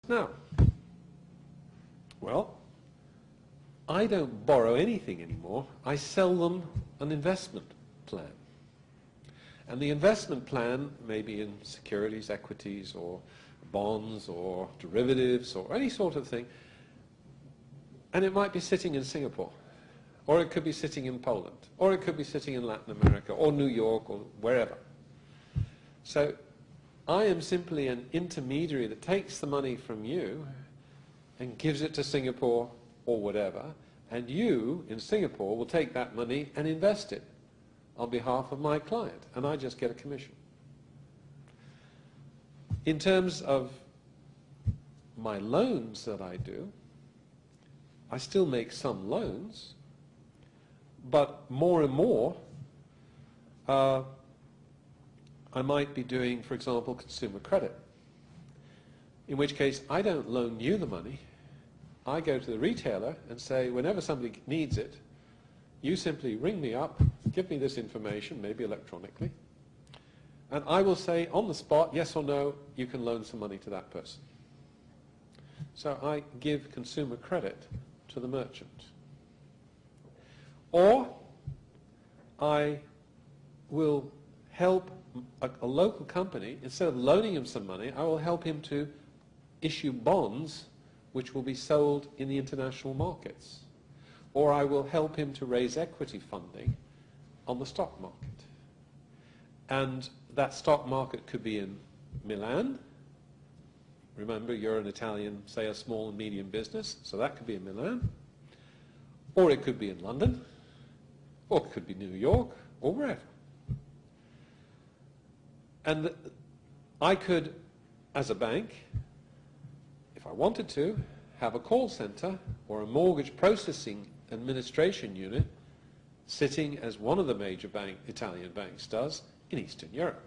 Now, well, I don't borrow anything anymore. I sell them an investment plan. And the investment plan may be in securities, equities, or bonds, or derivatives, or any sort of thing. And it might be sitting in Singapore, or it could be sitting in Poland, or it could be sitting in Latin America, or New York, or wherever. So I am simply an intermediary that takes the money from you and gives it to Singapore or whatever, and you in Singapore will take that money and invest it on behalf of my client, and I just get a commission. In terms of my loans that I do, I still make some loans, but more and more I might be doing, for example, consumer credit, in which case I don't loan you the money. I go to the retailer and say, whenever somebody needs it, you simply ring me up, give me this information, maybe electronically, and I will say on the spot, yes or no, you can loan some money to that person. So I give consumer credit to the merchant. Or I will help a local company, instead of loaning him some money, I will help him to issue bonds which will be sold in the international markets. Or I will help him to raise equity funding on the stock market. And that stock market could be in Milan. Remember, you're an Italian, say a small and medium business, so that could be in Milan. Or it could be in London. Or it could be New York, or wherever. And I could, as a bank, if I wanted to, have a call center or a mortgage processing administration unit sitting, as one of the major Italian banks does, in Eastern Europe.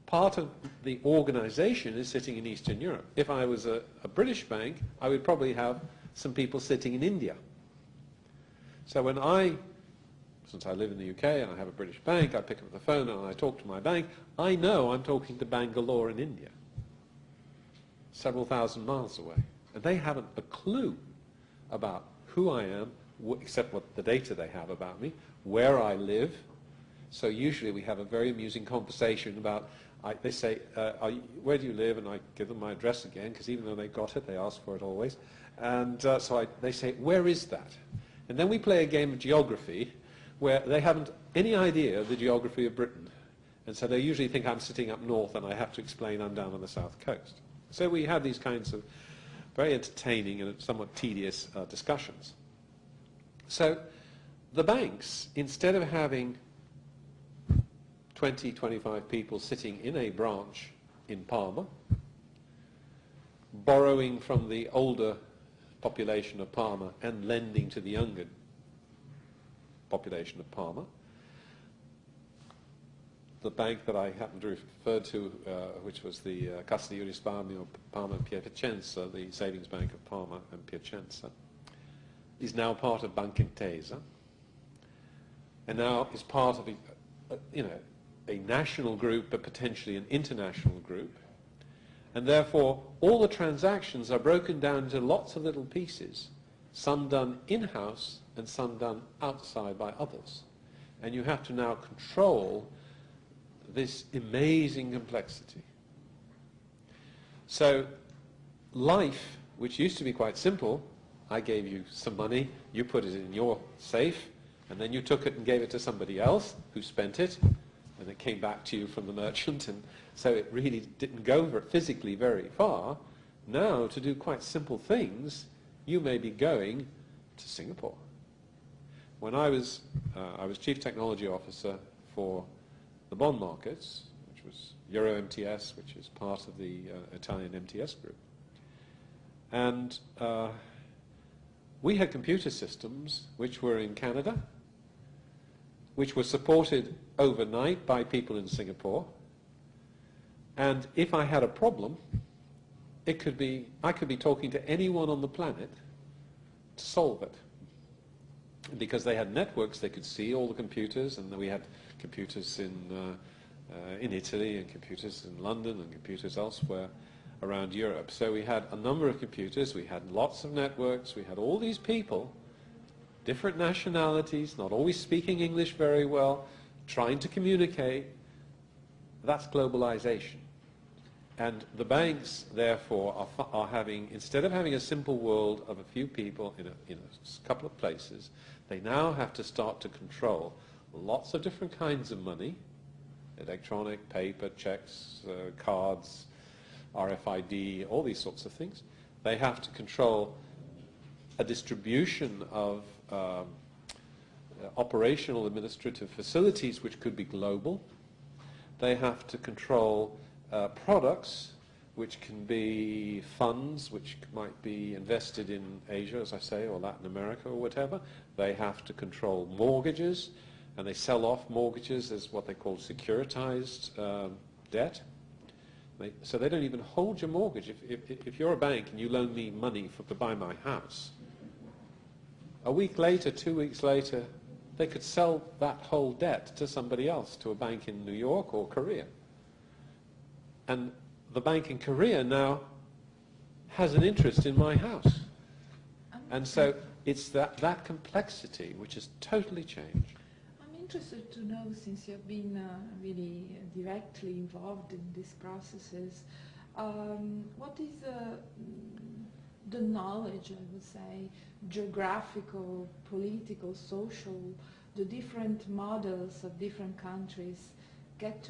Part of the organization is sitting in Eastern Europe. If I was a British bank, I would probably have some people sitting in India. So when since I live in the UK and I have a British bank, I pick up the phone and I talk to my bank, I know I'm talking to Bangalore in India, several thousand miles away. And they haven't a clue about who I am, except what the data they have about me, where I live. So usually we have a very amusing conversation about, they say, where do you live? And I give them my address again, because even though they got it, they ask for it always. And they say, where is that? And then we play a game of geography where they haven't any idea of the geography of Britain. And so they usually think I'm sitting up north and I have to explain I'm down on the south coast. So we have these kinds of very entertaining and somewhat tedious discussions. So the banks, instead of having 20, 25 people sitting in a branch in Parma, borrowing from the older population of Parma and lending to the younger population of Parma. The bank that I happen to refer to, which was the Cassa di Risparmio Parma and Piacenza, the savings bank of Parma and Piacenza, is now part of Banca Intesa, and now is part of a national group, but potentially an international group. And therefore, all the transactions are broken down into lots of little pieces, some done in-house and some done outside by others. And you have to now control this amazing complexity. So life, which used to be quite simple, I gave you some money, you put it in your safe, and then you took it and gave it to somebody else who spent it, and it came back to you from the merchant, and so it really didn't go physically very far. Now, to do quite simple things, you may be going to Singapore. When I was Chief Technology Officer for the bond markets, which was Euro MTS, which is part of the Italian MTS group. And we had computer systems which were in Canada, which were supported overnight by people in Singapore, and if I had a problem, I could be talking to anyone on the planet to solve it. Because they had networks, they could see all the computers, and we had computers in Italy, and computers in London, and computers elsewhere around Europe. So we had a number of computers, we had lots of networks, we had all these people, different nationalities, not always speaking English very well, trying to communicate. That's globalization. And the banks, therefore, are having, instead of having a simple world of a few people in a couple of places, they now have to start to control lots of different kinds of money, electronic, paper, checks, cards, RFID, all these sorts of things. They have to control a distribution of operational administrative facilities which could be global. They have to control products, which can be funds, which might be invested in Asia, as I say, or Latin America or whatever. They have to control mortgages, and they sell off mortgages as what they call securitized debt. So they don't even hold your mortgage. If you're a bank and you loan me money to buy my house, a week later, 2 weeks later, they could sell that whole debt to somebody else, to a bank in New York or Korea. And the bank in Korea now has an interest in my house. And so it's that complexity which has totally changed. I'm interested to know, since you've been really directly involved in these processes, what is the knowledge, I would say, geographical, political, social, the different models of different countries get